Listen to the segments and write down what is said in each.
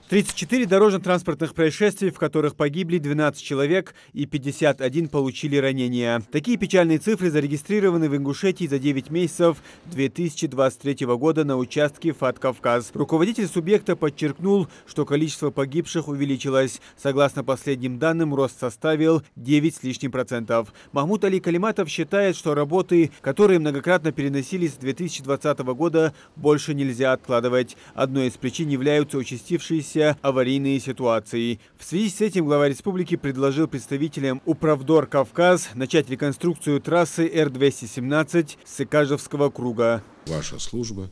34 дорожно-транспортных происшествий, в которых погибли 12 человек и 51 получили ранения. Такие печальные цифры зарегистрированы в Ингушетии за 9 месяцев 2023 года на участке ФАТ-Кавказ. Руководитель субъекта подчеркнул, что количество погибших увеличилось. Согласно последним данным, рост составил 9 с лишним %. Махмуд Али Калиматов считает, что работы, которые многократно переносились с 2020 года, больше нельзя откладывать. Одной из причин являются участившиеся аварийные ситуации. В связи с этим глава республики предложил представителям Управдор Кавказ начать реконструкцию трассы Р-217 с Сыкажевского круга. Ваша служба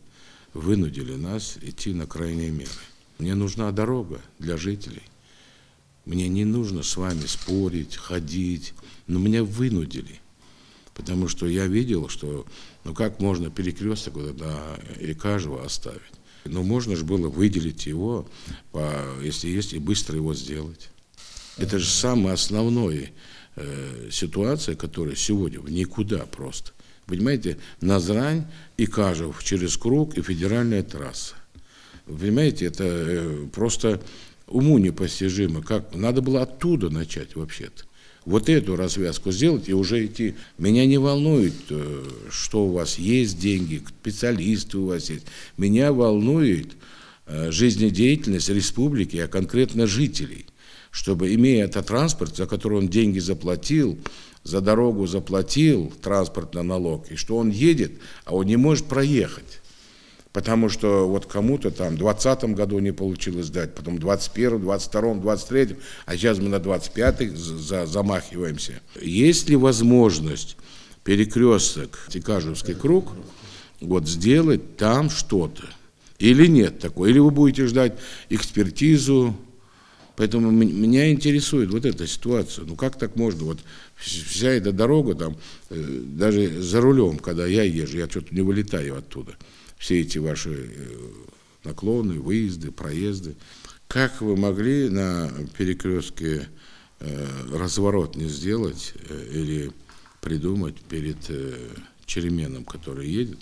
вынудили нас идти на крайние меры. Мне нужна дорога для жителей. Мне не нужно с вами спорить, ходить, но меня вынудили. Потому что я видел, что как можно перекресток на Икажево оставить. Но можно же было выделить его, если есть, и быстро его сделать. Это же самая основная ситуация, которая сегодня в никуда просто. Понимаете, Назрань, Икажев через круг и федеральная трасса. Понимаете, это просто уму непостижимо. Как надо было оттуда начать вообще-то. Вот эту развязку сделать и уже идти. Меня не волнует, что у вас есть деньги, специалисты у вас есть. Меня волнует жизнедеятельность республики, а конкретно жителей. Чтобы, имея этот транспорт, за который он деньги заплатил, за дорогу заплатил транспортный налог, и что он едет, а он не может проехать. Потому что вот кому-то там в 2020 году не получилось сдать, потом в 2021, 2022, 2023, а сейчас мы на 2025 замахиваемся. Есть ли возможность перекресток Икажевский круг вот сделать там что-то? Или нет такого? Или вы будете ждать экспертизу? Поэтому меня интересует вот эта ситуация. Ну как так можно? Вот вся эта дорога там, даже за рулем, когда я езжу, я что-то не вылетаю оттуда. Все эти ваши наклоны, выезды, проезды. Как вы могли на перекрестке разворот не сделать или придумать перед Череменом, который едет,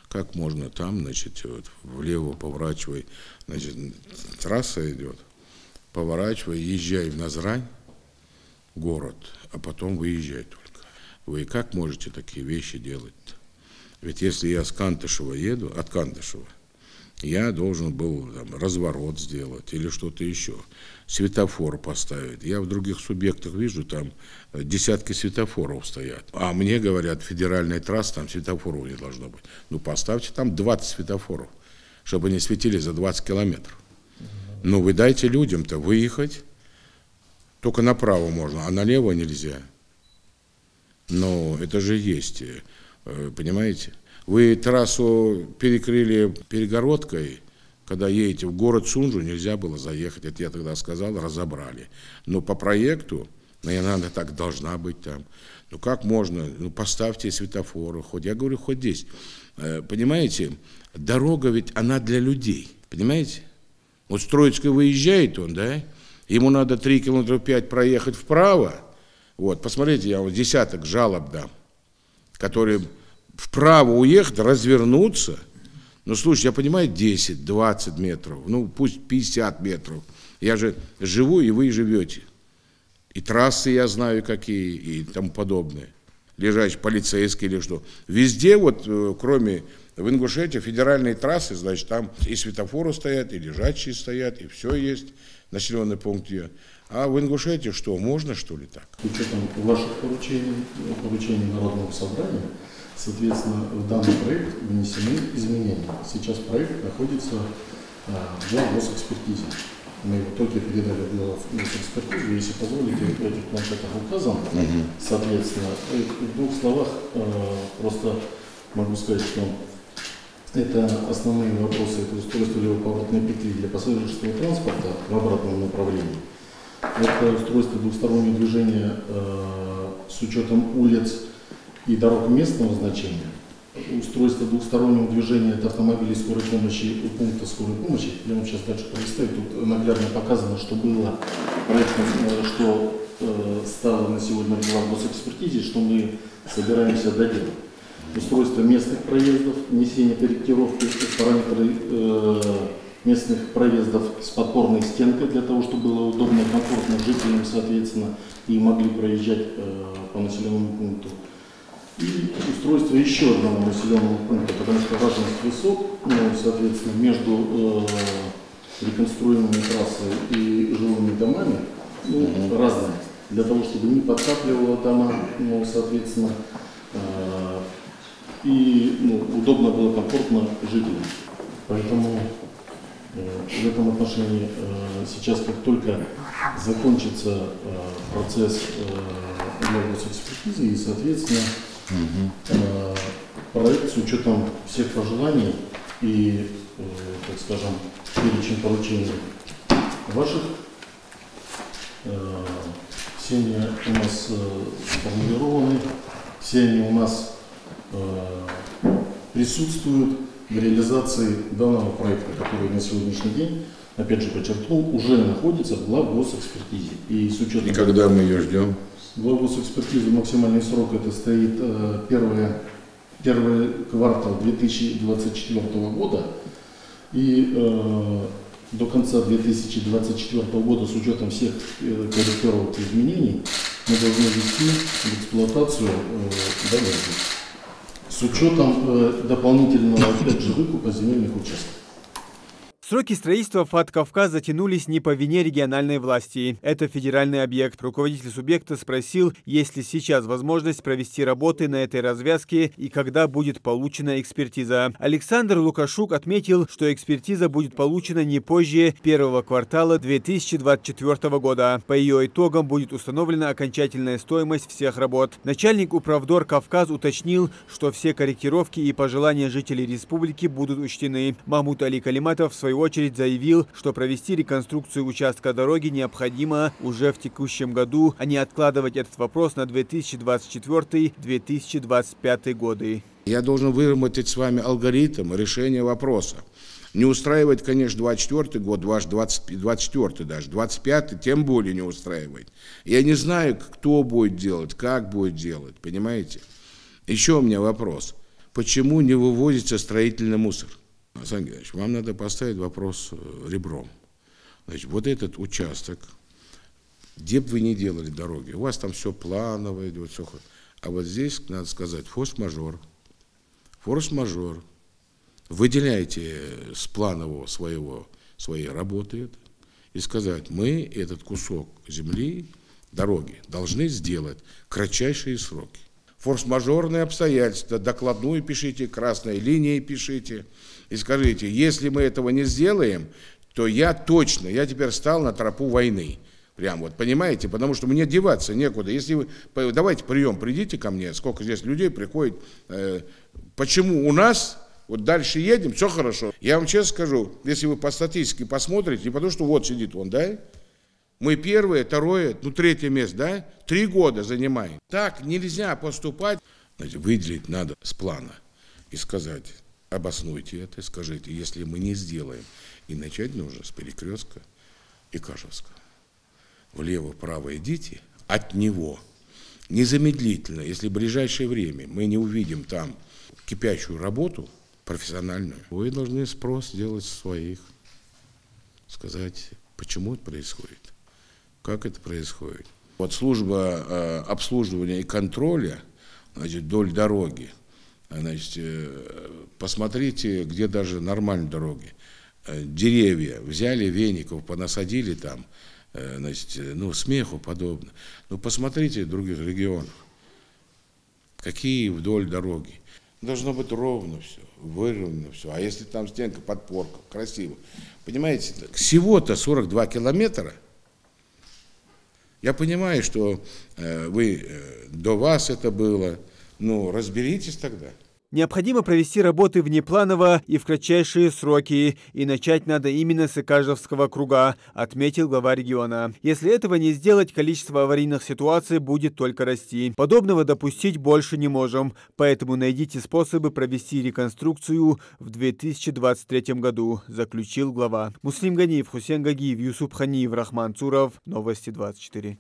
как можно там, значит, вот, влево поворачивай, значит, трасса идет, поворачивай, езжай в Назрань, город, а потом выезжай только. Вы как можете такие вещи делать-то? Ведь если я с Кантышева еду, от Кантышева, я должен был там разворот сделать или что-то еще, светофор поставить. Я в других субъектах вижу, там десятки светофоров стоят. А мне говорят, федеральная трасса, там светофоров не должно быть. Ну поставьте там 20 светофоров, чтобы они светили за 20 километров. Ну вы дайте людям-то выехать, только направо можно, а налево нельзя. Но это же есть... Понимаете? Вы трассу перекрыли перегородкой, когда едете в город Сунжу, нельзя было заехать. Это я тогда сказал, разобрали. Но по проекту, она так должна быть там. Ну как можно? Ну поставьте светофоры, хоть. Я говорю, хоть здесь. Понимаете? Дорога ведь, она для людей. Понимаете? Вот с Троицкой выезжает он, да? Ему надо 3 километра 5 проехать вправо. Вот, посмотрите, я вам десяток жалоб дам, которые вправо уехать, развернуться. Ну, слушай, я понимаю, 10, 20 метров, ну, пусть 50 метров. Я же живу, и вы живете. И трассы я знаю какие, и тому подобное. Лежачие полицейские или что. Везде, вот, кроме в Ингушетии, федеральные трассы, значит, там и светофоры стоят, и лежачие стоят, и все есть, населенный пункт. А в Ингушетии что, можно, что ли, так? С учетом ваших поручений Народного собрания, соответственно, в данный проект внесены изменения. Сейчас проект находится для госэкспертизы. Мы его только передали для госэкспертизы. Если позволите, в этих планшетах указано. Соответственно, в двух словах просто могу сказать, что это основные вопросы. Это устройство левоповоротной петли для пассажирского транспорта в обратном направлении. Это устройство двухстороннего движения с учетом улиц и дорог местного значения. Устройство двухстороннего движения — это автомобили скорой помощи у пункта скорой помощи. Я вам сейчас дальше пролистаю. Тут наглядно показано, что было проектом, что стало на сегодня в госэкспертизе, что мы собираемся доделать. Устройство местных проездов, внесение корректировки, параметры местных проездов с подпорной стенкой, для того, чтобы было удобно и комфортно жителям, соответственно, и могли проезжать по населенному пункту. И устройство еще одного населенного пункта, потому что важность высот, соответственно, между реконструируемой трассой и жилыми домами разная. Для того, чтобы не подкапливало дома, соответственно, и удобно было, комфортно жителям. Поэтому в этом отношении сейчас, как только закончится процесс экспертизы и, соответственно, проект с учетом всех пожеланий и, так скажем, перечень поручений ваших, все они у нас сформулированы, все они у нас присутствуют в реализации данного проекта, который на сегодняшний день, опять же подчеркнул, уже находится в главгосэкспертизе. И с учетом... И когда мы ее ждем? Главгосэкспертизу максимальный срок это стоит первый квартал 2024 года. И до конца 2024 года с учетом всех корректировок и изменений мы должны ввести в эксплуатацию дороги. С учетом дополнительного, опять же, выкупа земельных участков. Сроки строительства ФАТ «Кавказ» затянулись не по вине региональной власти. Это федеральный объект. Руководитель субъекта спросил, есть ли сейчас возможность провести работы на этой развязке и когда будет получена экспертиза. Александр Лукашук отметил, что экспертиза будет получена не позже первого квартала 2024 года. По ее итогам будет установлена окончательная стоимость всех работ. Начальник Управдор «Кавказ» уточнил, что все корректировки и пожелания жителей республики будут учтены. Махмуд Али Калиматов в свою очередь заявил, что провести реконструкцию участка дороги необходимо уже в текущем году, а не откладывать этот вопрос на 2024-2025 годы. Я должен выработать с вами алгоритм решения вопроса. Не устраивает, конечно, 24 год, ваш 24 даже, 25 тем более не устраивает. Я не знаю, кто будет делать, как будет делать, понимаете? Еще у меня вопрос. Почему не вывозится строительный мусор? Александр Геннадьевич, вам надо поставить вопрос ребром. Значит, вот этот участок, где бы вы ни делали дороги, у вас там все планово идет, все. А вот здесь, надо сказать, форс-мажор. Форс-мажор. Выделяйте с планового своей работы и сказать, мы этот кусок земли, дороги, должны сделать в кратчайшие сроки. Форс-мажорные обстоятельства, докладную пишите, красной линией пишите и скажите, если мы этого не сделаем, то я теперь стал на тропу войны. Прям вот, понимаете, потому что мне деваться некуда. Если вы, давайте прием, придите ко мне, сколько здесь людей приходит, почему у нас, вот дальше едем, все хорошо. Я вам честно скажу, если вы по статистике посмотрите, не потому что вот сидит он, да, мы первое, второе, третье место, да, 3 года занимаем. Так нельзя поступать. Значит, выделить надо с плана и сказать, обоснуйте это, скажите, если мы не сделаем. И начать нужно с Перекрестка и Кашевска. Влево-вправо идите, от него незамедлительно, если в ближайшее время мы не увидим там кипящую работу профессиональную, вы должны спрос делать своих, сказать, почему это происходит. Как это происходит? Вот служба обслуживания и контроля, значит, вдоль дороги, значит, посмотрите, где даже нормальные дороги. Деревья взяли, веников понасадили там, значит, смеху подобно. Посмотрите в других регионах, какие вдоль дороги. Должно быть ровно все, выровнено все. А если там стенка, подпорка, красиво. Понимаете, всего-то 42 километра. Я понимаю, что до вас это было, разберитесь тогда. Необходимо провести работы внепланово и в кратчайшие сроки, и начать надо именно с Икажевского круга, отметил глава региона. Если этого не сделать, количество аварийных ситуаций будет только расти. Подобного допустить больше не можем, поэтому найдите способы провести реконструкцию в 2023 году, заключил глава. Муслим Ганиев, Хусейн Гагиев, Юсуп Ханиев, Рахман Цуров. Новости 24.